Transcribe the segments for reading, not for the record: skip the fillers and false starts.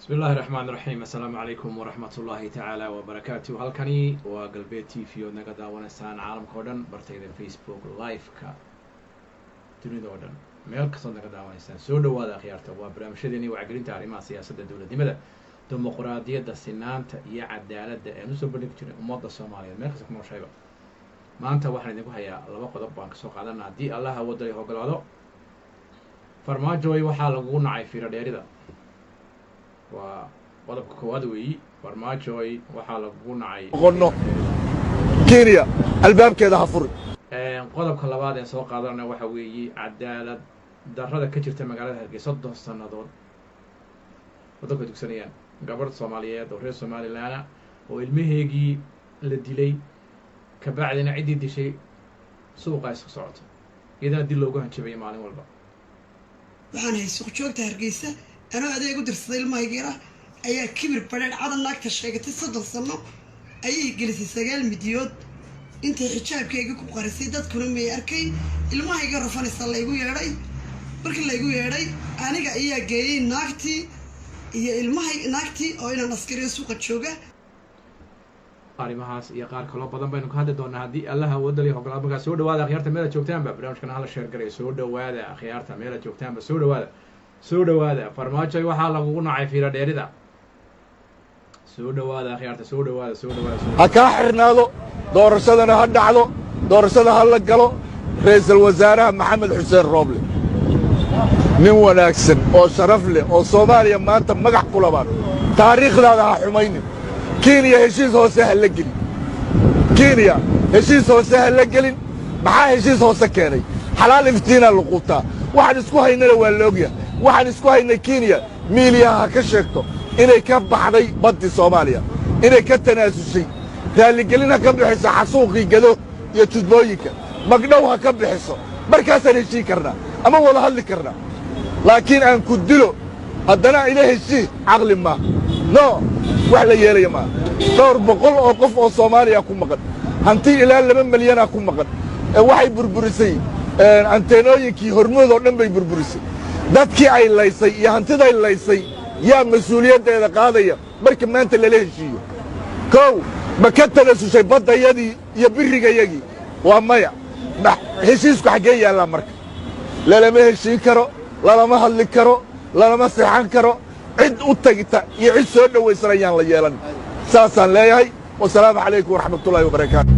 بسم الله الرحمن الرحيم السلام عليكم ورحمة الله تعالى وبركاته. هالكني وقلبي تي في ونقدا ونسان عالم كودن برتيد الفيسبوك لايف كا توني دودن ميل كسر نقدا ونسان سود وهذا خيارته وبرامجيني وعقلين تعليمات سياسة الدولة دمدا ديمقراطية السنان يا عدالة نسو بنكتير أمضى الصومالية ميل كسر كم شيء ما أنت واحد يقول هيا لما قد بانك سوق عدنا دي الله ودري هو قلادو فرماجوي وحال لقون عايفير ديريدا وقضبك كوادوي فرماجوي وحال لقون عاي قلنا كينيا الباب كذا هفر qodobka labaad ee soo qaadanaya waxa weeye cadaalad darrada ka jirta magaalada Hargeysa 30 sanadood waddanka dugsanayaan gabadh Soomaaliyeed oo reer Somaliland oo ilmaheegii la dilay ka bacdina cidii dishay suuqa isku socoto iyadana dil loogu hanjabay maalin walba waxaan hay suuq joogta Hargeysa anoo adeeg u dirsaday ilmahayga ayaa kibir badheer cadan naagta sheegatay 30 sano ayay gelisay 9 midyood inta xijaabkayga ku qarisay dadkuna may arkay ilmahayga rafanaysa la igu yeeray markii la igu yeeray aniga ayaa geeyay naagtii iyo ilmahay naagtii oo inaan askari suuqa jooga arrimahaas iyo qaar kale badan baynu ka hadli doonaa haddii allaha wadali hoggaanka markaa soo dhawaada akhyaarta meela joogtaanba barnaamijkan hala sheer garay soo dhawaada akhyaarta meela joogtaanba soo dhawaada farmaajo waxaa lagu nacay fiira dheerida soo dhawaada akhyaarta soo dhawaada ha kaa xirnaado doorashadana ha dhacdo doorashada ha la galo ra'iisul wasaaraha maxamed xuseen rooble nin wanaagsan oo sharaf leh oo Soomaaliya maanta magac ku labaan taariikhdaada ha xumaynin Kenya heshiis hoose ha la gelin Kenya heshiis hoose ha la gelin maxaa heshiis hoose keenay xalaal iftiina luqunta waxaan isku haynana waa la ogyahay waxaan isku haynay Kenya miiliyaha ka sheegto inay ka baxday baddi Soomaaliya inay ka tanaasushay raaligelin ha ka bixiso xasuuqii gado iyo judbooyinka magdhow ha ka bixiso markaasaan heshii karnaa ama wada hadli karnaa laakiin aan ku dilo haddana ila heshii caqli ma no wax la yeelaya ma dhowr boqol oo qof oo Soomaaliya ku maqan hanti ilaa 2 milyan ku maqan waxay burburisay anteenooyinkii hormood oo dhan bay burburisay dadkii ay laysay iyo hantida ay laysay yaa mas'uuliyaddeeda qaadaya marka maanta la heshiiyo kow ma ka tanaasushay baddayadii iyo birrigayagii waa maya heshiisku xaggee yaallaa marka lalama heshiin karo lalama hadli karo lalama seexan karo cid u tagta iyo cid soo dhowaysan ayaan la yeelan saasaan leeyahay wasalaamu calaykum waraxmatullaahi wabarakaatu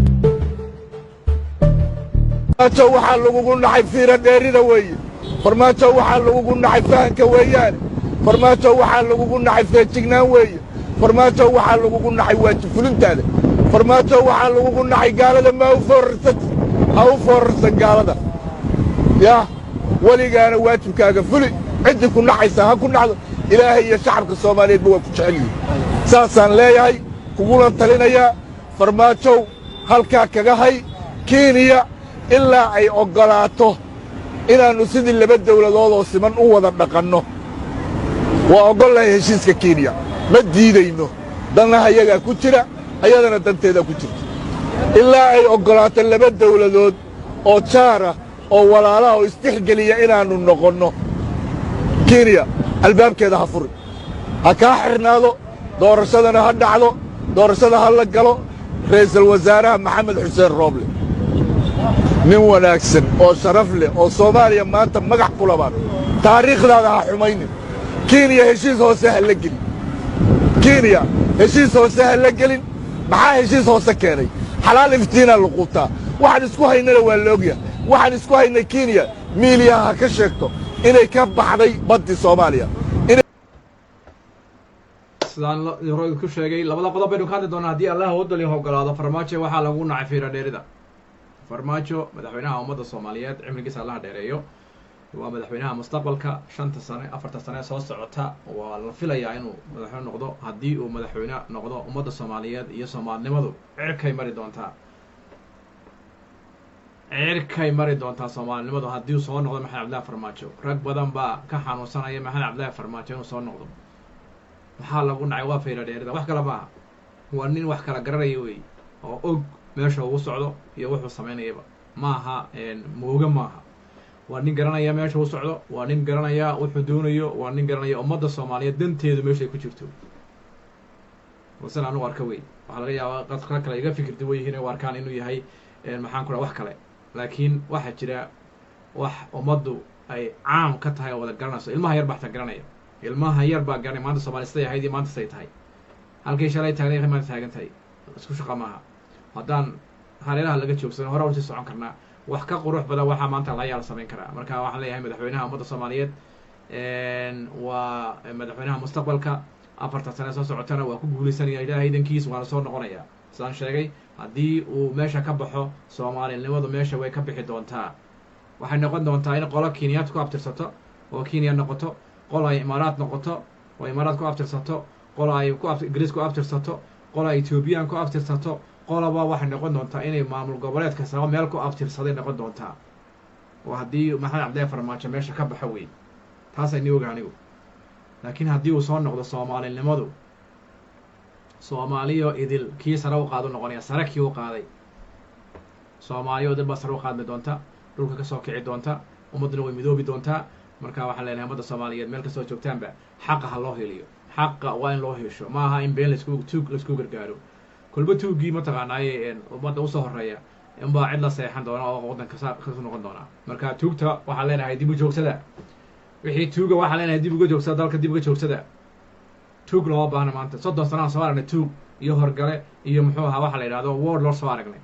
farmaajo waxaa lagugu nacay fiira dheerida weeye farmaajo waxaa lagugu nacay fahanka weeyaane farmaajo waxaa lagugu nacay feejignaan weeye farmaajo waxaa lagugu nacay waajib fulintaada farmaajo waxaa lagugu nacay gaalada ma u foorarsan ha u foorarsan gaalada yaa weligaana waajibkaaga fuli ciddii ku nacaysa ha ku nacdo ilaahay iyo shacabka Soomaaliyeedba waa ku jecel yihiin saasaan leeyahay kugula talinayaa farmaajow halkaa kaga hay Kenya ilaa ay oggolaato inaannu sidii 2 dawladood oo siman u wada dhaqanno waa oggolahay heshiiska Kenya ma diidayno danaha iyagaa ku jira ayadana danteeda ku jirta ilaa ay oggolaato 2 dawladood oo jaara oo walaalaha oo istixgeliya inaannu noqonno Kenya albaabkeeda ha furi ha kaa xirnaado doorashadana ha dhacdo doorashada ha la galo ra'iisul wasaaraha maxamed xuseen rooble nin wanaagsan oo sharaf leh oo Soomaaliya maanta magac ku labaan taariikhdaada ha xumaynin Kenya heshiis hoose ha la gelin Kenya heshiis hoose ha la gelin maxaa heshiis hoose keenay xalaal iftiina luqunta waxaan isku haynana waa la ogyahay waxaan isku haynay Kenya miiliyaha ka sheegto inay ka baxday baddi Soomaaliya sidaan hore ku sheegay labada qodob baynu ka hadli doonaa haddii allaha wadali hoggaanka farmaajo waxaa lagu nacay fiira dheerida farmaajo madaxweynaha ummadda Soomaaliyeed cimrigiisa allaha dheereeyo waa madaxweynaha mustaqbalka 5 sano 4 sano soo socota waa la filayaa inuu madaxweyne noqdo haddii uu madaxweyne noqdo ummadda Soomaaliyeed iyo Soomaalinimadu cirkay mari doontaa Soomaalinimadu haddii uu soo noqdo Maxamed Cabdullaahi Farmaajo rag badan baa ka xanuunsanaya Maxamed Cabdullaahi Farmaajo inuu soo noqdo maxaa lagu nacay waa fiira dheerida wax kale maaha waa nin wax kala garanaya weey oo og meesha uu socdo iyo wuxuu sameynayaba maaha mooga maaha waa nin garanaya meesha u socdo, waa nin garanaya wuxuu doonayo, waa nin garanaya ummadda soomaaliyeed danteedu meeshay ku jirto. wasan anu arka wey, waxaa laga yaabaa dadka kale iga fikir duwan yihiin u arkaan inuu yahay maxaan ku dhaha wax kale, laakiin waxaa jira wax ummaddu ay caam ka tahay oo wada garanayso. ilmaha yar baa xataa garanaya, ilmaha yar baa garanaya maanta Soomaali siday ahayd iyo maanta siday tahay, halkay shalay taagnayd maanta taagan tahay, isku shaqa maaha. haddaan hareeraha laga joogsano hore usii socon karnaa, wax ka qurux badan waxaa maanta la yaala samayn karaa. marka waxaan leeyahay madaxweynaha ummadda Soomaaliyeed waa madaxweynaha mustaqbalka, 4 sano soo socotana waa ku guuleysanaya ilaahay idankiis, waana soo noqonaya. sidaan sheegay, haddii uu meesha ka baxo Soomaalinimadu meesha way ka bixi doontaa. waxay noqon doontaa in qolo Kenyaad ku abtirsato oo Kenya noqoto, qolo ay Imaaraad noqoto oo Imaaraad ku abtirsato, qolo ay Ingiriis ku abtirsato, qolo ay Ethiopian ku abtirsato, qoloba waxay noqon doontaa inay maamul goboleed kastaba meel ku abtirsaday noqon doontaa. oo haddii Maxamed Cabdilaahi Farmaajo meesha ka baxo wey, taas ayni oga anigu. laakiin haddii uu soo noqdo Soomaalinimadu, Soomaaliyo idil kii sare u qaado noqonaya, sare kii u qaaday Soomaaliyo idil baa sare u qaadmi doonta, dhulka kasoo kici doonta, ummadduna way midoobi doontaa. marka waxaan leenahay ummadda Soomaaliyeed meel kastoo joogtaanba xaqa ha loo heliyo, xaqa waa in loo hesho, ma aha in been laisku gargaaro. kolba tuuggii mataqaanaaye ummadda usoo horeeya inbaa cid la seexan doona oo waddanka kasu noqon doonaa. marka tuugta waxaan leenahay dib u joogsada, wixii tuuga waxaan leenahay dib uga joogsada, dalka dib uga joogsada. tuug looma baahna maanta, 30 sanaan soo aragnay tuug iyo horgale iyo muxuu ahaa waxa la yidhahdo warlord soo aragnay.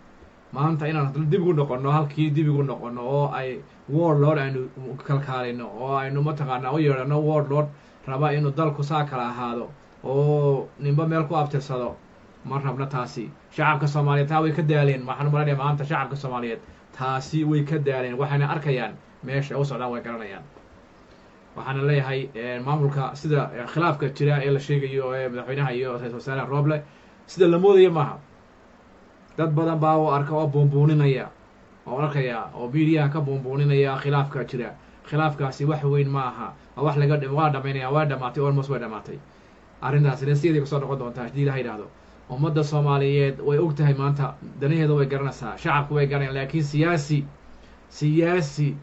maanta inaan dib ugu noqono, halkii dib ugu noqono oo ay warlord aynu kalkaalino, oo aynu mataqaanaa u yeedhano warlord raba inuu dalku saa kala ahaado oo ninba meel ku abtirsado, ma rabna taasi. shacabka Soomaaliyeed taa way ka daaleen. waxaan u malaynayaa maanta shacabka Soomaaliyeed taasi way ka daaleen, waxayna arkayaan meesha u socdaan, way garanayaan. waxaana leeyahay maamulka sida khilaafka jira ee la sheegayo ee madaxweynaha iyo ra-iisul wasaaraha Roble sida la moodayo maaha. dad badan baa u arka oo buunbuuninaya oo arkaya oo media ka buunbuuninaya khilaafka jira. khilaafkaasi wax weyn ma aha, wax laga waa dhamaynaya, waa dhamaatay, almost way dhamaatay. arrintaasina sidii kasoo noqon doontaa haddii la yidhaahdo. ummadda Soomaaliyeed way og tahay maanta, danaheeda way garanaysaa, shacabku way garanayaan. laakiin siyaasi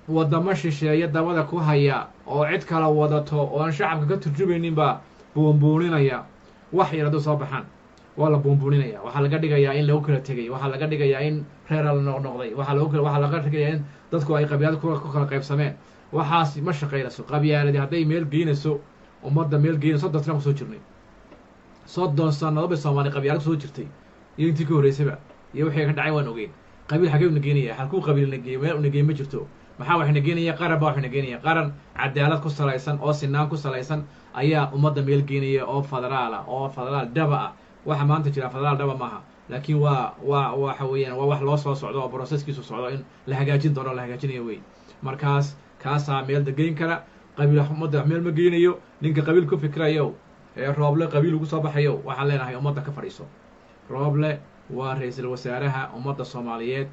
wadamo shisheeye dabada ku haya oo cid kala wadato oo aan shacabka ka turjumaynin baa buunbuuninaya. wax yar hadduu soo baxaan waa la buunbuuninaya, waxaa laga dhigayaa in lagu kala tegay, waxaa laga dhigayaa in reer la noqnoqday, waxaa laga dhigayaa in dadku ay qabyaalad ku kala qaybsameen. waxaas ma shaqaynayso. qabyaaladi hadday meel geynayso, ummadda meel geynayso. 30 sano kusoo jirnay, 30 sannadood bay Soomaali qabyaalad kusoo jirtay iyo intii ka horreysayba, iyo wixii ka dhacay waan ogeyn. qabiil xagee una geenaya? halkuu qabiil na geeyo? meel una geey ma jirto. maxaa waxayna geenaya? qaran baa waxayna geenaya. qaran cadaalad ku salaysan oo sinaan ku salaysan ayaa ummadda meel geenaya oo federaala, oo federaal dhaba ah. waxa maanta jira federaal dhaba maaha, laakiin waxa weeyaan waa wax loo soo socdo oo processkiisu socdo in la hagaajin doono, la hagaajinayo wey. markaas kaasaa meel degeyn kara. qabiil ummadda meel ma geynayo. ninka qabiil ku fikrayo ee Roble qabiil ugu soo baxayo, waxaan leenahay ummadda ka fadhiiso. Roble waa ra-iisul wasaaraha ummadda Soomaaliyeed.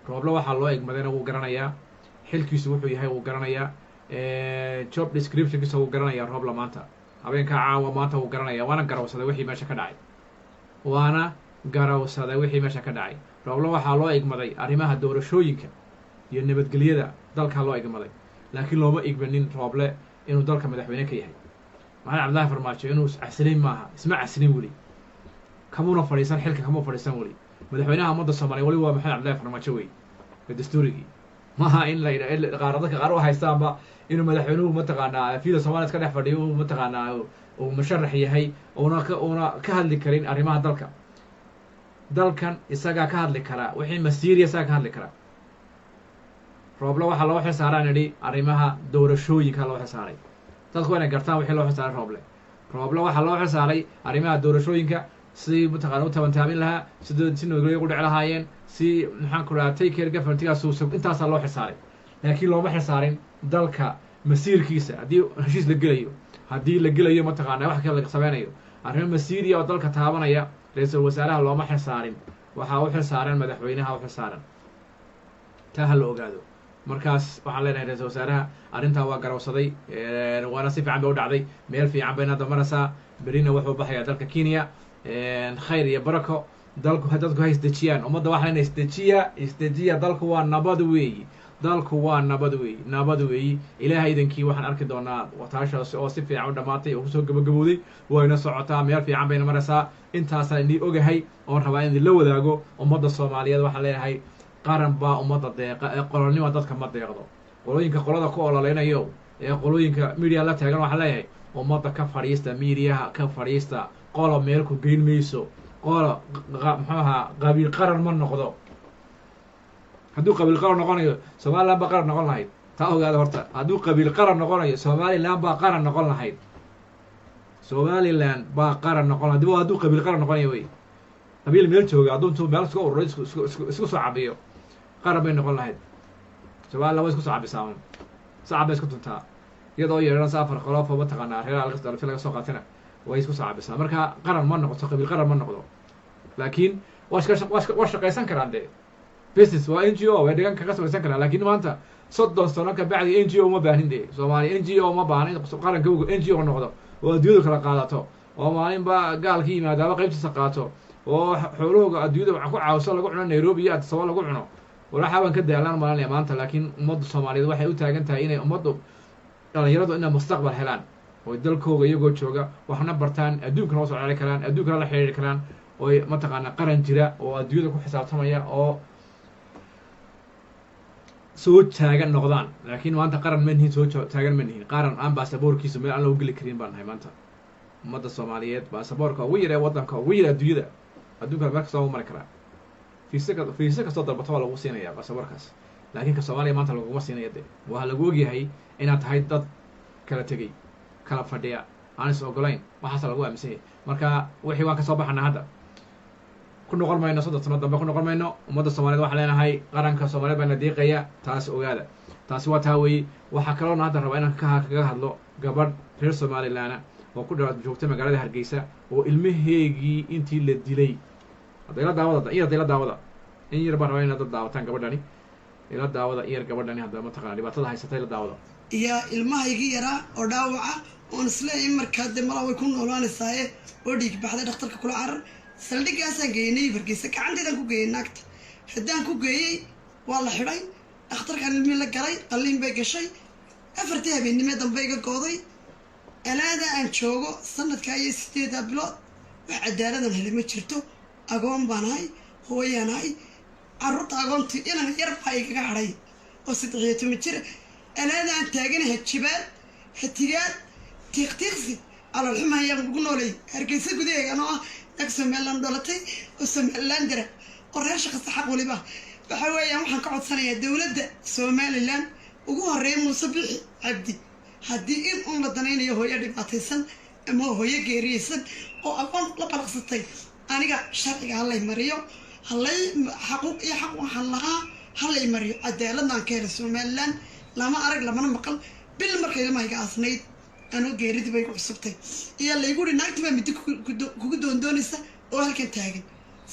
Roble waxaa loo egmadayna wuu garanayaa, xilkiisu wuxuu yahay wuu garanayaa, job descriptionkiisa wuu garanayaa. Roble maanta habeenkaa caawa maanta wuu garanayaa, waana garawsaday wixii meesha ka dhacay, Roble waxaa loo egmaday arrimaha doorashooyinka iyo nabadgelyada dalka loo egmaday, laakiin looma egmanin Roble inuu dalka madaxweyne ka yahay. Maxamed Cabdilaahi Farmaajo inuu casilin maaha, isma casilin weli, kamuna fadhiisan xilka, kama fadhiisan weli. madaxweynaha ummadda Soomaaliyeed weli waa Maxamed Cabdilaahi Farmaajo wey, dastuurigii maaha in la dadka qaar u haystaanba inuu madaxweynuhu mataqaanaa fiida Soomaaliya ka dhex fadhiyo uu mataqaanaa uu musharax yahay una ka hadli karin arrimaha dalka. dalkan isagaa ka hadli karaa, wixii masiiriya isagaa ka hadli karaa. Roble waxaa loo xilsaaraa nidhi arrimaha doorashooyinka loo xilsaaray. dadku waa inay gartaan wixii loo xilsaaray Roble waxaa loo xilsaaray arrimaha doorashooyinka, si mataqaana u tabantaabin lahaa, si nabadgelyo ugu dhici lahaayeen, si maxaan ku dhahaa take care governmentigaas intaasaa loo xilsaaray. laakiin looma xilsaarin dalka masiirkiisa. haddii la gelayo mataqaana wax kale laga sameynayo arrimo masiiriya oo dalka taabanaya, ra-iisul wasaaraha looma xilsaarin, waxaa u xilsaaran madaxweynaha u xilsaaran. taa ha la ogaado. markaas waxaan leenahay ra-iisul wasaaraha arrintaa waa garawsaday, waana si fiican bay u dhacday, meel fiican bayna hadda maraysaa. berina wuxuu baxayaa dalka Kenya. khayr iyo barako. dadku ha isdejiyaan, ummadda waxaa lena isdejiya. dalku waa nabad weeyi, dalku waa nabad weey ilaahay idankii waxaan arki doonaa wataashaas oo si fiican u dhamaatay oo kusoo gabagabowday wayna socotaa meel fiican bayna maraysaa intaasaan idin ogahay oon rabaa in la wadaago ummadda Soomaaliyeed waxaan leeyahay qaran baa ummadda deeqa ee qolonimo dadka ma deeqdo qolooyinka qolada ku ololeynayo ee qolooyinka media la taagan waxaan leeyahay ummadda ka fadhiista media ka fadhiista qolo meel ku geyn mayso qolo maxaa qabiil qaran ma noqdo hadduu qabiil qaran noqonayo Soomaaliland baa qaran noqon lahayd taa ogaada horta hadduu qabiil qaran noqonayo Soomaaliland baa qaran noqon lahayd Somaliland baa qaran noqon lahayd hadduu qabiil qaran noqonayo way qabiil meel jooga hadduu intuu meel isku ururo isku soo cabiyo qaran bay noqon lahayd Soomaaliland way isku soo cabisaa sacab bay isku tuntaa iyadoo yeeran safar qolof oo mataqaanaa reer alqastar laga soo qaatana way isku soo cabisaa marka qaran ma noqdo qabiil qaran ma noqdo laakiin waa shaqaysan karaan de business waa NGO way deegaan ka samaysan karaan laakiin maanta 30 sano ka bacdi NGO ma baahin de Soomaali NGO ma baahin qaranka NGO noqdo oo adduunyada kala qaadato oo maalin ba gaalkii yimaadaaba qaybtiisa qaato oo xoolahooga adduunyada waxa ku caawso lagu cuno Nairobi iyo Addis Ababa lagu cuno wala xaban ka daalan maalinaya maanta laakiin ummadda Soomaaliyeed waxay u taagan tahay inay ummaddu dhalinyaradu inay mustaqbal helaan oo dalkooga iyagoo jooga waxna bartaan adduunka noo soo celi karaan adduunka la xiriiri karaan oo mataqaana qaran jira oo adduunyada ku xisaabtamaya oo soo taagan noqdaan laakiin maanta qaran ma nihin soo taagan ma nihin qaran aan baasaboorkiisu meel aan loo geli karin baan nahay maanta ummadda Soomaaliyeed baasaboorka ugu yar ee waddanka ugu yar adduunyada adduunka meel kasta mari karaa fiisa kastoo dalbato waa lagu siinayaa baasaboorkaas laakiin ka Soomaaliya maanta laguma siinayo de waa lagu ogyahay inaad tahay dad kala tegay kala fadhiya aan is ogolayn waxaas lagu aaminsan yahay marka wixii waan ka soo baxnaa hadda ku noqon mayno 3 sano dambe ku noqon mayno ummadda Soomaaliyeed waxa leenahay qaranka Soomaaliyeed baa deeqaya taas ogaada taasi waa taa weey waxa kale oo hadda rabaa inaan kaga hadlo gabadh reer Somaliland oo ku dhawaad joogta magaalada Hargeysa oo ilmaheegii intii la dilay hadda daawada in yar baan rabaa inaad daawataan gabadhani ila daawada iyar gabadhani hadda ma taqaan dhibaatada haysatay la daawada iyo ilmahaygii yaraa oo dhaawaca oo isleeyahay markaa dhamala way ku noolaanaysaa oo dhiig baxday dhakhtarka kula carar saldhigaasaan geeyay Hargeysa gacanteedan ku geeyay naagta haddaan ku geeyay waa la xidhay dhakhtarkan ilmi la galay qalliin bay gashay afartii habeenimo dambe iga gooday alaada aan joogo sanadka iyo 8 bilood wax cadaaladan helay ma jirto agoon baan ahay hooyanahay carruurta agoontii inaan yar baa igaga hadhay oo 3 jir alaada aan taaganahay jibaad hatigaad tiiqtiiqsi على الحما يقولون لي هركيس جودي أنا أقسم الله ندلتي أقسم الله ندرة قريش خص حق ولي به بحاول يوم حنقعد سنة الدولة سومالي لان وجوه الريم وصبح عبدي هدي إن لدنين يهو يدي باتيسن أما هو يجريسن أو أقول لا برقصتي أنا جا شرق الله مريو الله حقوق يحقق حلها هلا مريو أديلا نانكير سومالي لان لما أرق لما نمقل بالمركي لما يجا أصنيد أنا جيريت بيكو عصبتي يلا يقولي ناكتب مدي كودون دونيسا وهل كان تاجن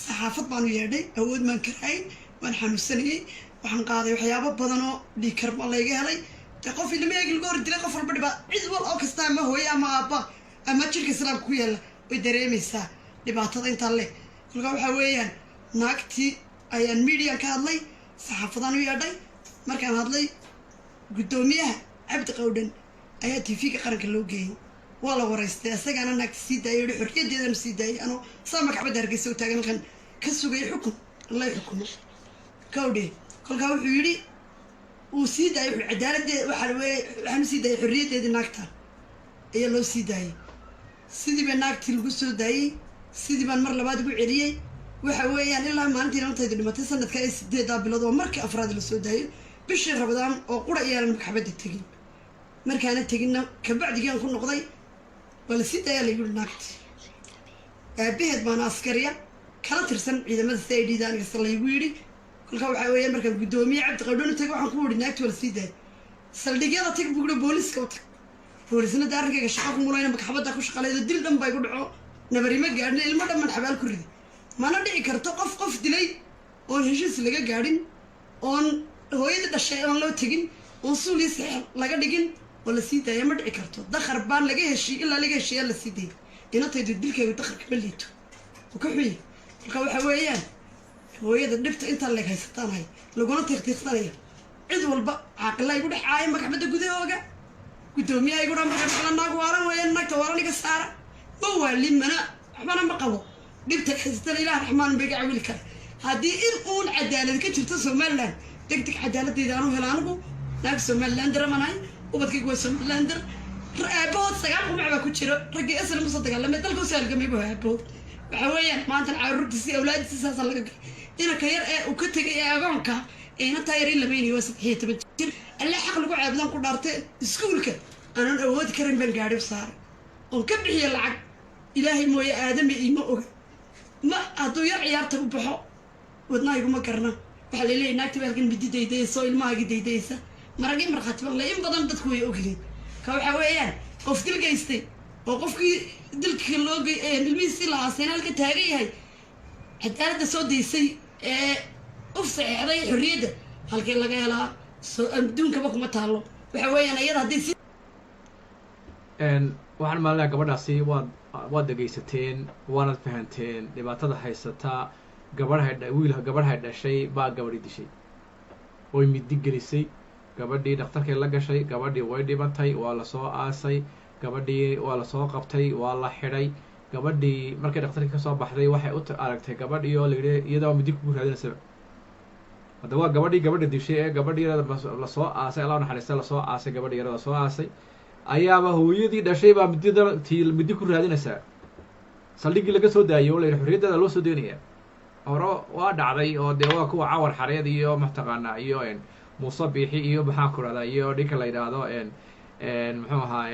صحافة بانو يردي أود من كراين وان حنوسني وحن قاضي وحيابا بدنو دي كرب الله يجهلي تقف اللي ما يجي الجور دي قفر بدي بقى عيد ولا أوكستا ما هو يا ما أبا أما تشيل كسرام كويلا ويدري مسا دي بعتضين طلع كل قام حويان ناكتي أيان ميديا كهذلي صحافة بانو يردي مركان هذلي قدوميها عبد قودن ayaa TV-ga qaranka loo geeyay waa la wareystay asagana naagta sii daayay xurriyadeedan sii daayay ano saama kacbada Hargeysa u taagan kan ka sugay xukun Allah xukumo kawdhe kolka wuxuu yiri uu sii daayay cadaaladda waxaan sii daayay xurriyadeeda naagta ayaa loo sii daayay sidii ba naagtii lagu soo daayay sidii baan mar labaad ugu celiyay waxa weeyaan ilaa maalintii intaydu dhimatay sanadka 8 bilood oo markii afraad la soo daayay bishii Ramadaan oo qura iyaan maxkamada tagin markaana tagina ka bacdigaan ku noqday wala sidaya la yiri naagti aabaheed baan askariya kala tirsan ciidamada sayidida aniga salay yiri kulka waxa weeyaan markaan gudoomiye cabdi qadhoon tagay waxaan ku wiri naagti wala sidaya saldhigyada tag buuqdo booliska u tag boolisna daarnkayga shaqo ku mulayna maxkamada ku shaqaleeyo dil dhan bay ku dhaco nabarima gaadhin ilmo dhammaan xabaal ku ridi mana dhici karto qof dilay oo heshiis laga gaadhin oon hooyada dhashay oon loo tagin oo suuliis laga dhigin ولا سيدا يا مدعي كرتو دخر بان لقيه شيء إلا لقيه شيء إلا سيدي ينطي الدلكة ويدخر كمليتو وكحوي الكوا حويان هو يد النفط أنت اللي هاي ستان هاي لو قلنا تختاري cid walba caaqila igu dhex caaya maxkamadda gudahooga guddoomiyaha igu dhan marka maqla naag waalan weeyaan naagta waalan iga saara ma waalin mana waxbana ma qabo dhibta haysatana ilaah raxmaan bay iga cawili kara haddii in uun cadaalad ka jirto somaliland deg deg cadaaladdeeda aanu hela anigu naag somalilander amanahay ubadkaygu waa somalilander aabahood 9 qumac baa ku jiro raggii asal musa dagaalamay dalka u saalgamay buu aabahood waxa weeyaan maanta caruurtiisii awlaadiisii saasa laga gay inanka yar ee uu ka tegay ee agoonka eena taayar in lamaynayo waa 17 jir alle xaq lagu caabudan ku dhaartay iskuulka aanan awoodi karin baan gaadhi saaray oo ka bixiya lacag ilaahay mooye aadami ima oga ma hadduu yar ciyaarta u baxo wadnaayigu ma karna waxaa laleeyahay naagta baalkan midi daydayso ilmahaagi daydaysa maragii markhaati balle in badan dadku way ogyihiin ka waxaa weeyaan qof dil gaystay oo qofkii dilka loo ilmihiisii lahaaseen halka taagan yahay cadaaladda soo daysay ee uf saxeexday xorriyadda halkii laga helaa soo adduunkaba kuma taalo waxa weeyaan iyada haddii si waxaan maalayaa gabadhaasi waad dhegaysateen waanad fahanteen dhibaatada haysataa gabadhay dhashay baa gabadhii dishay way midi gelisay gabadhii dhakhtarkay la gashay gabadhii way dhibatay waa lasoo aasay gabadhii waa lasoo qabtay waa la xidhay gabadhii markay dhakhtarkii kasoo baxday waxay u aragtay gabadhii oo layidhi iyadaa midi kugu raadinaysaba hadda waa gabadha dishay ee gabadhii lasoo aasay allah naxariista lasoo aasay gabadhii yarada soo aasay ayaaba hooyadii dhashay baa midi ku raadinaysaa saldhiggii laga soo daayay oo layidhi xorriyaddeeda loo soo daynayaa hore waa dhacday oo dee waa kuwa cawar xareed iyo mataqaanaa iyo muuse biixi iyo maxaan ku rahdaa iyo dhinka la yidhaahdo muxuu ahaa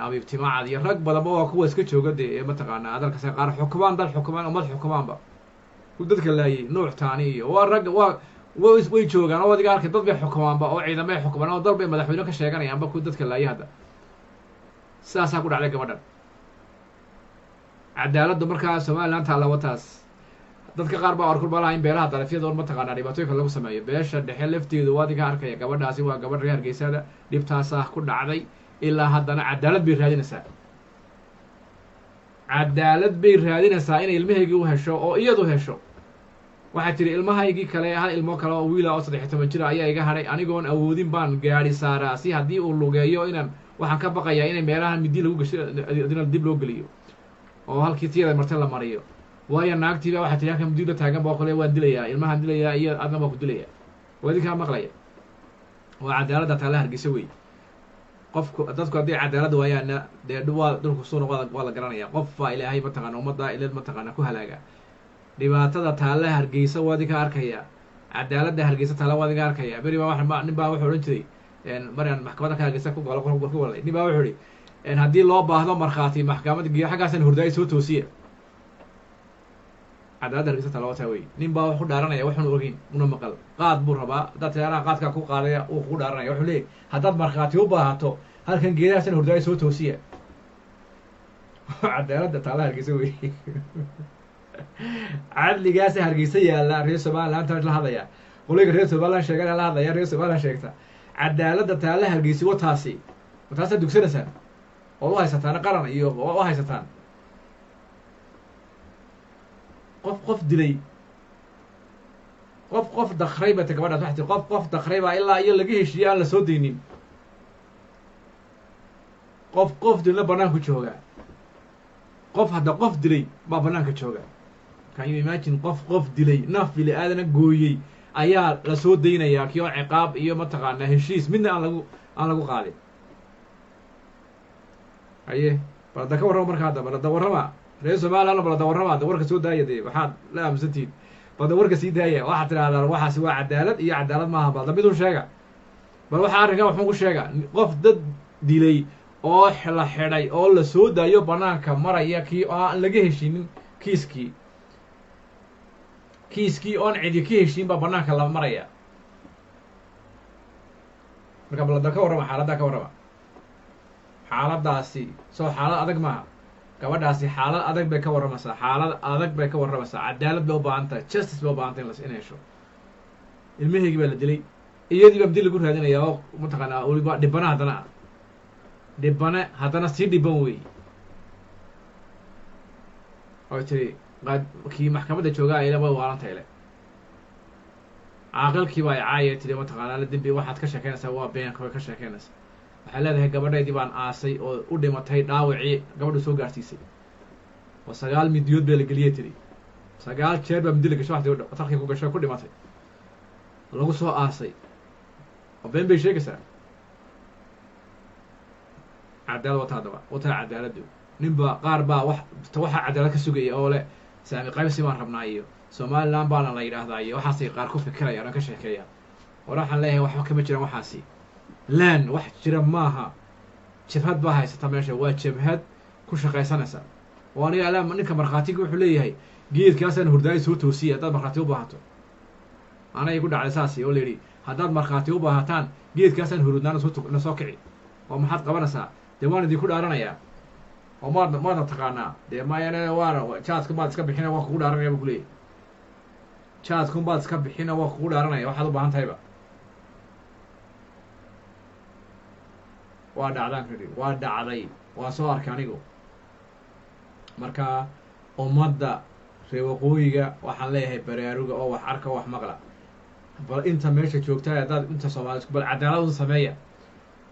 abiib timaacad iyo rag badanba waa kuwa iska jooga dee mataqaanaa adalkase qaar xukumaan dad xukumaan ummad xukumaanba ku dadka laayay nuuc taani iyo waa rag way joogaan oo adiga arkay dad bay xukumaanba oo ciidamay xukumaan oo dal bay madaxweyne ka sheeganayaanba ku dadka laayay hadda sidaasaa ku dhacday gabadhan cadaaladdu markaa somaliland taalla wataas dadka qaar baa arkur malaha in beelaha darafyada on mataqaanaa dhibaatooyinka lagu sameeyo beesha dhexe lafteedu waa adiga arkaya gabadhaasi waa gabadh reer hargeysada dhibtaasa ku dhacday ilaa haddana cadaalad bay raadinaysaa cadaalad bay raadinaysaa inay ilmahaygii u hesho oo iyadu hesho waxay tihi ilmahaygii kale hal ilmo kale oo wiila oo 13 jira ayaa iga hadhay anigoon awoodin baan gaadhi saaraa si haddii uu lugeeyo inaan waxaan ka baqayaa inay meelahan midi lagu gasho adina dib loo geliyo oo halkii tiyada martay la mariyo waayo naagtiiba waxaa tihi halkan mudida taagan boo kale waan dilayaa ilmahaan dilayaa iyo adna baa ku dilayaa waa idinkaa maqlaya waa cadaaladda taala hargeysa wey qofku dadku haddii cadaaladda waayaana dee waa dhulku suuna waa la garanaya qof baa ilaahay mataqaana ummadda ilad mataqaana ku halaaga dhibaatada taala hargeysa waa idinka arkaya cadaaladda hargeysa taala waa idinka arkaya beri baa nin baa wuxuu odhan jiray maraan maxkamadda ka hargeysa ku walay nin baa wuxuu ihi haddii loo baahdo markhaati maxkamadda geeyo xaggaasan hordaayo soo toosiya cadaaladda hargeysa taala wataa wey nin baa wax ku dhaaranaya waxuuna ogeyn una maqal qaad buu rabaa haddaad tiyaaraha qaadkaa ku qaadaya uu kugu dhaaranaya wuxuu leeyahy haddaad markhaati u baahato halkan geedahaasan hordaayo soo toosiya cadaaladda taala hargeysa wey cadligaasa hargeysa yaalla reer somaliland la hadlaya qoliga reer somaliland sheegana la hadlaya reer somaliland sheegta cadaaladda taala hargeysa wataasi wataasaad dugsanaysaan ood u haysataan qaran iyo u haysataan qof dilay qof dakray bata gabadhaas waxay tii qof dakray baa ilaa iyo laga heshiiyey aan la soo daynin qof dilna banaanku jooga hadda qof dilay baa banaanka jooga can you imagine qof dilay naf bili aadana gooyey ayaa la soo daynayaa kii oo ciqaab iyo mataqaanaa heshiis midna aan lagu qaadin haye balada ka warrama marka hadda balada warrama reer somaliland balada warrama hadda warka soo daaya dee waxaad la aaminsantihiin balada warka sii daaya waxaad tidhahdaan waxaasi waa cadaalad iyo cadaalad maaha balda miduu sheega bal waxaa arrinkan waxuu ku sheega qof dad dilay oo la xidhay oo la soo daayo banaanka maraya kii oo aan laga heshinin kiiskii oon cidi ka heshiin baa banaanka la maraya marka balada ka warrama xaaladdaa ka warrama xaaladaasi soo xaalad adag maaha gabadhaasi xaalad adag bay ka warramaysaa cadaalad bay u baahan tahay justice bay u baahan tahay in hesho ilmaheygii baa la dilay iyadii baa midi lagu raadinaya oo mataqaanaa weliba dhibana haddana sii dhiban wey oo tiri kii maxkamadda joogaa ile way waalantayle caaqilkii baa caaya tiri mataqaanaa la dembi waxaad ka sheekeynaysaa waa beenka way ka sheekeynaysaa waxay leedahay gabadhaydii baan aasay oo u dhimatay dhaawacii gabadhu soo gaarsiisay oo 9 midiyood baa la geliyay tiri 9 jeer baa midi la gashay waxdii tarkii ku gashay ku dhimatay lagu soo aasay oo been bay sheegaysaa cadaalad wata cadaaladu ninba qaar baa waxa cadaalad ka sugaya oo leh saami qaybsi baan rabnaa iyo Somaliland baan la yiraahdaa iyo waxaasay qaar ku fikirayaan ka sheekeeyaan waxaan leeyahay waxba kama jiraan waxaasi laan wax jira maaha jabhad baa haysata meesha waa jabhad ku shaqaysanaysa oo aniga alaam ninka markhaatiga wuxuu leeyahay geedkaasaan hurdaay soo toosiya haddaad markhaati u baahato anay ku dhacday saasi oo leeyahay haddaad markhaati u baahataan geedkaasaan hurudnaan soo kici oo maxaad qabanaysaa dee waan idinku dhaaranayaa oo maadna taqaanaa dee maayane waana jaadka baad iska bixina waa kugu dhaaranaya buu kuleeyahay jaadkun baad iska bixina waa kugu dhaaranaya waxaad u baahan tahayba waa dhacdaan kadi waa dhacday waa soo arkay anigu marka ummadda reer waqooyiga waxaan leeyahay baraaruga oo wax arka oo wax maqla bal inta meesha joogtaa haddaad inta Soomaaliyeed bal cadaalad u sameeya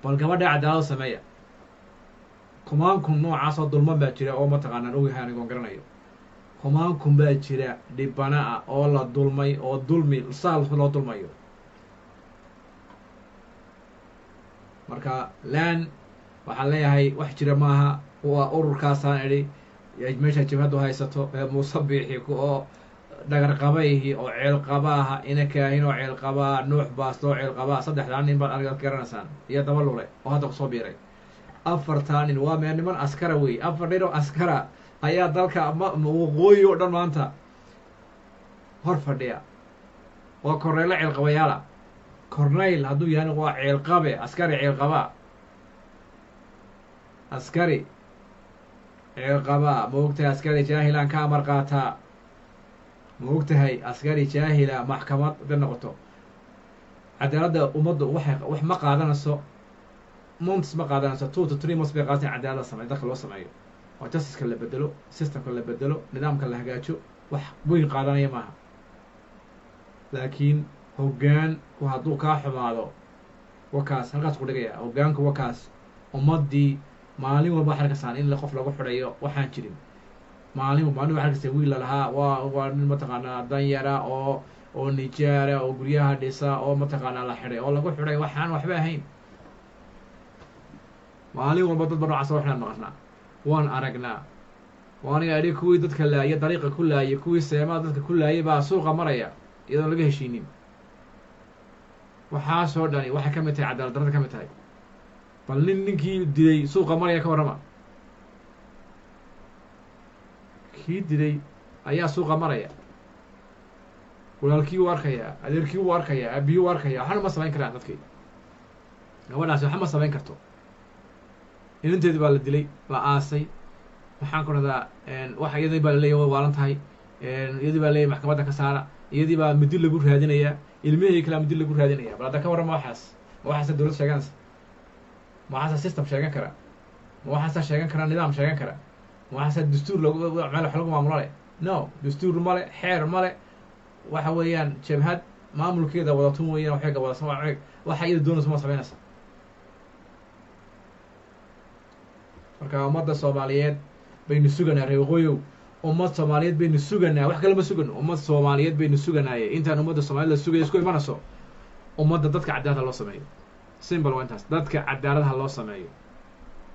bal gabadha cadaalad u sameeya kumaankum noocaas oo dulman baa jira oo mataqaanaan ogahay anigoon garanayo kumaankum baa jira dhibana ah oo la dulmay oo dulmi saal loo dulmayo marka laan waxaan leeyahay wax jira maaha waa ururkaasaan idhi meesha jabhadu haysato muusabixi oo dhagar qabayhi oo ceel qabaaha ina kaahin oo ceel qabaa nuux baastoo ceel qabaa saddexdaan nin baad aniga garanaysaan iyo daba lule oo hadda kusoo biiray afartaan nin waa meel niman askara wey 4 nin oo askara ayaa dalka waqooyi oo dhan maanta hor fadhiya waa korneylo ceel qabayaala korneyl hadduu yahay waa ceel qabe askari ceel qabaa askari ceel qabaa moogtahay askari jaahilaan ka amar qaataa moogtahay askari jaahila maxkamad hadday noqoto cadaaladda ummaddu wax ma qaadanayso months ma qaadanayso 2 to 3 months bay qaataan cadaalada sameeyo dadka loo sameeyo oo justice-ka la bedelo systemka la bedelo nidaamka la hagaajo wax weyn qaadanaya maaha laakiin hoggaanku hadduu kaa xumaado wakaas halkaas ku dhigaya hoggaanku wakaas ummaddii maalin walba waxaa arkasaan in qof lagu xidhayo waxaan jirin maalin waxaa arkasay wiil la lahaa waa nin mataqaanaa danyara oo nijaara oo guryaha dhisa oo mataqaanaa la xidhay oo lagu xidhay waxaan waxba ahayn maalin walba dad ba noocaas waxaan maqnaa waan aragnaa waaniga adhi kuwii dadka laaya dariiqa ku laayay kuwii seemaha dadka ku laayay baa suuqa maraya iyadoon laga heshiinin waxaasoo dhani waxay ka mid tahay cadaalad darrada ka mid tahay bal ninkii dilay suuqa maraya ka warrama kii dilay ayaa suuqa maraya walaalkii u arkayaa adeerkii u arkayaa aabbiyi u arkayaa waxna ma samayn karaan dadkii gabadhaasi waxa ma samayn karto inanteedii baa la dilay la aasay waxaan ku dhahdaa waxa iyadii baa laleeyahy way waalan tahay iyadii baa leeyahy maxkamadda ka saara iyadii baa midi lagu raadinayaa ilmihii kalaa midi lagu raadinaya bal hadda ka warrama waxaas ma waxaasa dowlad sheeganaysa ma waxaasa system sheegan kara ma waxaasa sheegan kara nidaam sheegan kara ma waxaasa dastuur meel wax lagu maamulo leh no dastuur male xeer male waxa weeyaan jabhad maamulkeeda wadatun weeyaan waxayga wadasan waxa iyada doonaysa ma samaynaysa marka ummadda Soomaaliyeed baynu suganaa reer waqooyow ummad Soomaaliyeed baynu suganaa wax kale ma sugan ummad Soomaaliyeed baynu suganaaye intaan ummadda Soomaaliyeed la sugayo isku imanayso ummadda dadka cadaalad loo sameeyo simple waa intaas dadka cadaaladaha loo sameeyo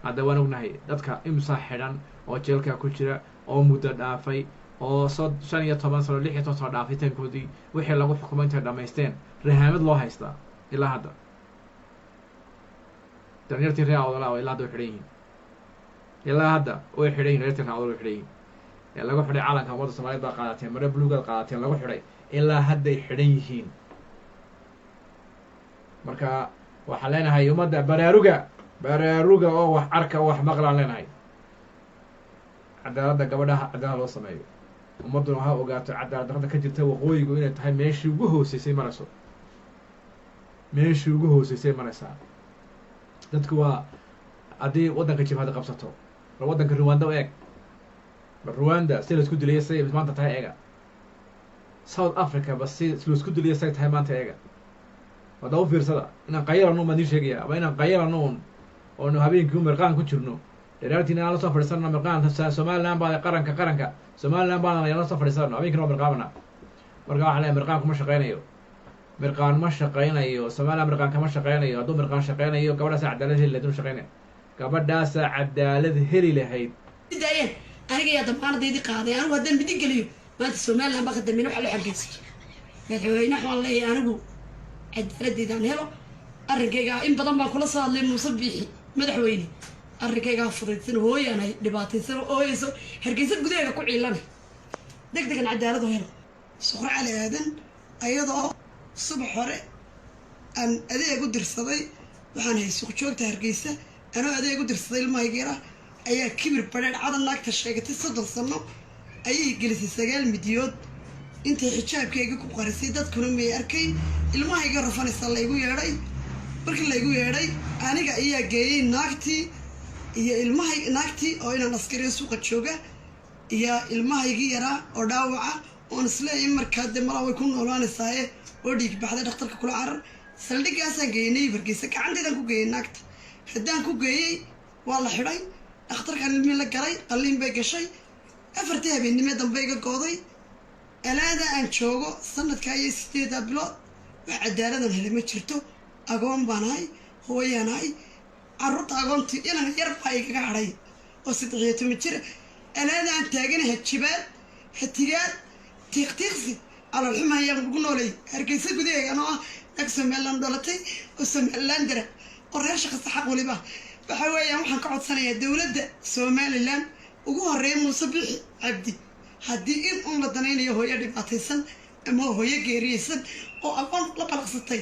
hadda waan ognahay dadka imsa xidhan oo jeelka ku jira oo muddo dhaafay oo 15 sano 16 sano dhaafitaankoodii wixii lagu xukumay intay dhamaysteen rahaamad loo haystaa ilaa hadda danyartii reer awdala oo ilaa hadda xidhan yihiin ilaa hadda way xidhan yihiin reertii reer awdala way xidhan yihiin ee lagu xidhay calanka ummadda Soomaaliyeed baa qaadateen mare buluugaad qaadateen lagu xidhay ilaa hadday xidhan yihiin marka waxaan leenahay ummadda baraaruga oo wax arka oo wax maqlaan leenahay cadaaladda gabadhaha cadaalad loo sameeyo ummadduna ha ogaato cadaalad darrada ka jirta waqooyigu inay tahay meeshii ugu hooseysay marayso meeshii ugu hooseysay maraysaa dadku waa haddii waddanka jabhada qabsato bal waddanka Rwanda u eeg bal Rwanda si la isku dilay say maanta tahay eega South Africa bas si isku isku duliya say tahay maanta eega wada u fiirsada inaan qayalano ma sheegaya ama inaan qayalano oo habeenkii mirqaan ku jirno dheeraantiina aan la soo fadhiisano mirqaan Soomaaliland baa qaranka Soomaaliland baa la soo fadhiisano habeenkii mirqaamana marka waxa la mirqaan kuma shaqeynayo mirqaan ma shaqeynayo Soomaaliland mirqaan kama shaqeynayo hadduu mirqaan shaqeynayo gabadhaas cadaalad heli lahayd shaqeynay gabadhaas cadaalad heli lahayd daayeen aniga yaa damaanadeedii qaaday anigu haddaan bidig geliyo maanta Soomaaliland baa qadamin waxa la xargeysay madaxweynaha waan leeyahay anigu cadaaladdeedaan helo arrinkayga in badan baan kula soo hadlay Muuse Biixi madaxweyne arrinkayga fududsan hooyanay dhibaataysan ooyso hargeysa gudaheega ku ciilanay degdegan cadaalad helo Suqra Cali Aadan ayadoo subax hore aan adeeg u dirsaday waxaan hay suuq joogta hargeysa anoo adeeg u dirsaday ilmahayga ayaa kibir badheedh cadan naagta sheegatay 30 sano ayay gelisay 9 midyood intay xijaabkayga ku qarisay dadkuna may arkay ilmahayga rafanaysa laygu yeedhay markii laygu yeedhay aniga ayaa geeyay naagtii iyo ilmahay naagtii oo inaan askari suuqa jooga iyo ilmahaygii yaraa oo dhaawaca oo isleeyahay markaa damala way ku noolaanaysaa oo dhiig baxday dhakhtarka kula carar saldhigaasaan geeyay Hargeysa gacanteedan ku geeyay naagta haddaan ku geeyay waa la xidhay dhakhtarkan ilmi la galay qalliin bay gashay afartii habeenimo dambe iga gooday alaada aan joogo sanadka ay 8 bilood wax cadaaladan helay ma jirto agoon baanahay hooyanahay carruurta agoontii inaan yar baa iga hadhay oo 13 jir alaada aan taaganahay jibaad hatigaad tiiqtiiqsi على الحمى يقولون لي هركيس كذي أنا أقسم بالله ندلتي أقسم بالله ندرة قرر شخص حق ولي به بحاول يوم حنقعد سنة الدولة سومالي لان وجوه الريم مصبح عبدي هدي إن أم الدنيا هو يدي بعتيسن أما هو يجريسن أو أقول لا بلغستي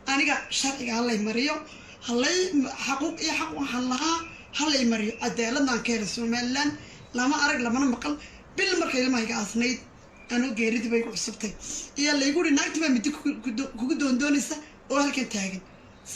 أنا جا شرعي الله يمريو الله حقوق حق وحلها الله يمريو أديلا نانكير سومالي لان لما أرجع لما نمقل بالمركز ما يجي أصنيد أنا جيريت بيكو حسبتي يلا يقول ناكتب مدي كودون دونيسا وهل كان تاجن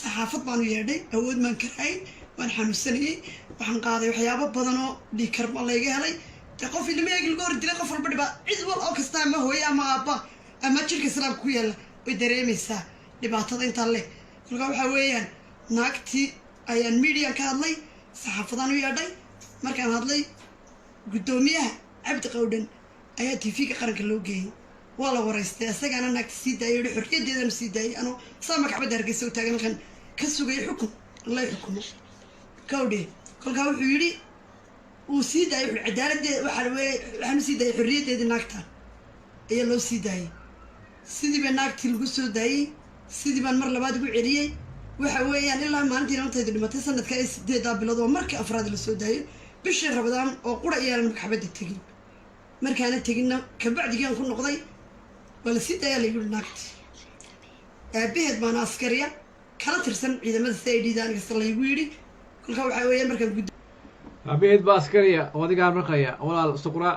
صحافة بانو يردي أود من كراي ونحمسني وحنقاضي وحيابة بدنو دي كرب الله يجهلي تقف اللي ما يقول جور دي قفل بدي بقى عيد والله كستان ما هو يا ما أبا أما تشيل سلام كويلا ويدري مسا اللي بعتضين طلع كل قام حويا ناكتي أيان ميديا كارلي صحافة بانو يردي ما كان هذلي قدوميها عبد قودن ayaa TV-ga qaranka loo geeyay waa la wareystay asagana naagta sii daayay xurriyadeedana sii daayay anoo saama kacbada Hargeysa u taagan kan ka sugay xukun Allah xukumo kawdhe kolka wuxuu yiri uu sii daayay cadaaladdeeda waxaan sii daayay xurriyadeeda naagta ayaa loo sii daayay sidii ba naagtii lagu soo daayay sidii baan mar labaad ugu celiyay waxa weeyaan ilaa maalintii intaydu dhimatay sanadka 8 bilood oo markii afraad la soo daayay bishii Ramadaan oo qura iyaan maxkamada tagin markaana tagina kabacdigaan ku noqday wala sidaya la yiri naagti aabaheed baan askariya kala tirsan ciidamada sayidaan iska la yiri kulka waxa weeyaan markaan gud aabaheed baa askariya wadiga marqaya walaal suqra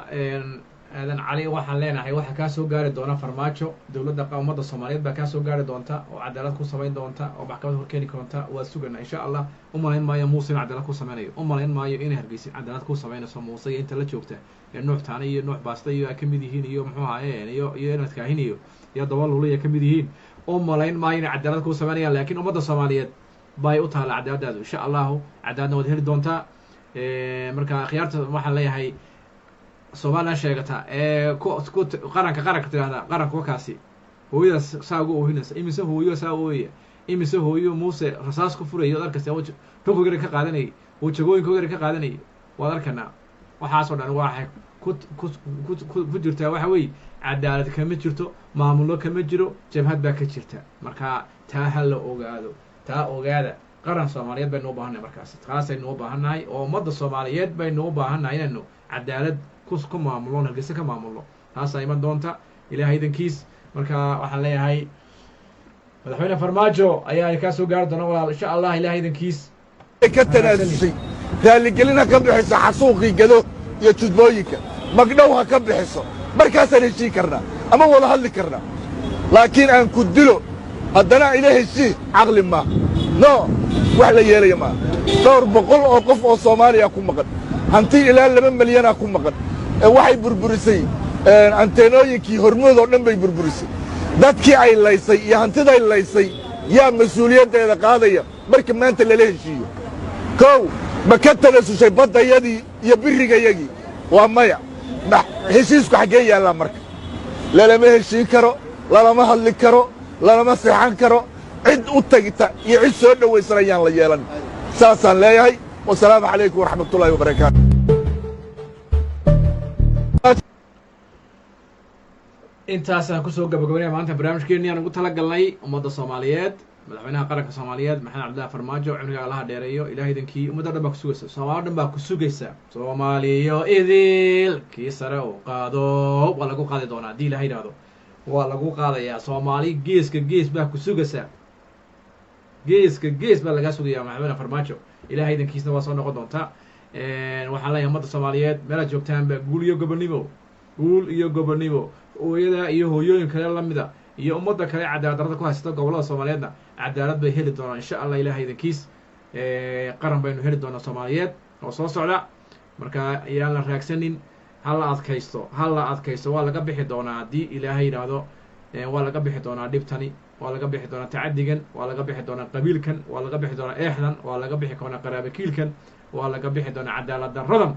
aadan cali waxaan leenahay waxa ka soo gaari doona farmaajo dawladda qowmada Soomaaliyeed baa ka soo gaari doonta oo cadaalad ku sameyn doonta oo maxkamad horkeeni doonta waa sugan insha Allah umaleyn maayo Muuse cadaalad ku sameynayo umaleyn maayo in Hargeysa cadaalad ku sameynayso Muuse inta la joogta nooc taana iyo nooc baasta iyo ka mid yihiin iyo muxuu ahaayeen iyo inad kaahiniyo iyo dabalulay ka mid yihiin umaleyn maayo in cadaalad ku sameynayaan laakiin ummadda Soomaaliyeed bay u taala cadaalad insha Allah cadaalad wad heli doonta marka khiyaarta waxaan leeyahay Soomaaliya sheegata qaranka tiraahda qaranka kaasi hooyadaas saagu oo hinaysa imise hooyo saawooya imise hooyo Muuse rasaas ku furayo dalkaas oo toogooyinka ka qaadanay oo jagooyinkooda ka qaadanay waa dalkana waxaas oo dhan waxa ku jirta waxa weey cadaalad kama jirto maamulo kama jiro jabhad baa ka jirta marka taa hal ogaado taa ogaada qaran Soomaaliyeed baynu u baahanahay markaas taasaynu u baahanahay oo ummadda Soomaaliyeed baynu u baahanahay inaynu cadaalad ku maamulo Hargeysa ka maamulo taas ay iman doonta ilaahay idankiis marka waxaan leeyahay madaxweyne farmaajo ayaa ka soo gaar doona walaal insha Allah ilaahay idankiis ka tanaasay raaligelina ka bixiso xasuuqii gado iyo judbooyinka magdhow ha ka bixiso markaasaan heshii karnaa ama wada hadli karnaa laakiin aan ku dilo haddana ila heshii caqli ma no wax la yeelaya ma dhowr boqol oo qof oo Soomaaliya ku maqan hanti ilaa 2 milyan ku maqan waxay burburisay anteenooyinkii hormood oo dhan bay burburisay dadkii ay laysay iyo hantiday laysay yaa mas-uuliyaddeeda qaadaya marka maanta lala heshiiyo kow ma ka talasushay baddayadii iyo birrigayagii waa maya heshiisku xaggee yaallaa marka lalama heshiin karo lalama hadli karo lalama seexan karo cid u tagta iyo cid soo dhowaysan ayaan la yeelan saasaan leeyahay wasalaamu calaykum waraxmatullaahi wabarakaatu intaasaan kusoo gabagabanaya maanta barnaamijkeennii aan ugu tala galnay ummadda soomaaliyeed madaxweynaha qaranka soomaaliyeed maxamed cabdillahi farmaajo cimriga allaha dheereeyo ilaah idankii ummadda dhan baa ku sugaysa soomaali dhan baa ku sugaysa soomaaliyo idil kii sare u qaado waa lagu qaadi doonaa haddii ilaha yidhaahdo waa lagu qaadayaa soomaali geeska gees baa ku sugaysa geeska gees baa lagaa sugayaa madaxweyne farmaajo ilaah idankiisna waa soo noqon doontaa waxaan leeyahay ummadda soomaaliyeed meelaad joogtaanba guul iyo gobonimo ooyada iyo hooyooyin kale lamida iyo ummadda kale cadaalad darrada ku haysata gobollada soomaaliyeedna cadaalad bay heli doonaan insha allah ilaah idankiis qaran baynu heli doonaa soomaaliyeed oo soo socda marka ayaan la raagsanin ha la adkaysto waa laga bixi doonaa haddii ilaahay yidhaahdo waa laga bixi doonaa dhibtani waa laga bixi doonaa tacadigan waa laga bixi doonaa qabiilkan waa laga bixi doonaa eexdan waa laga bixi doonaa qaraabakiilkan waa laga bixi doonaa cadaalad darradan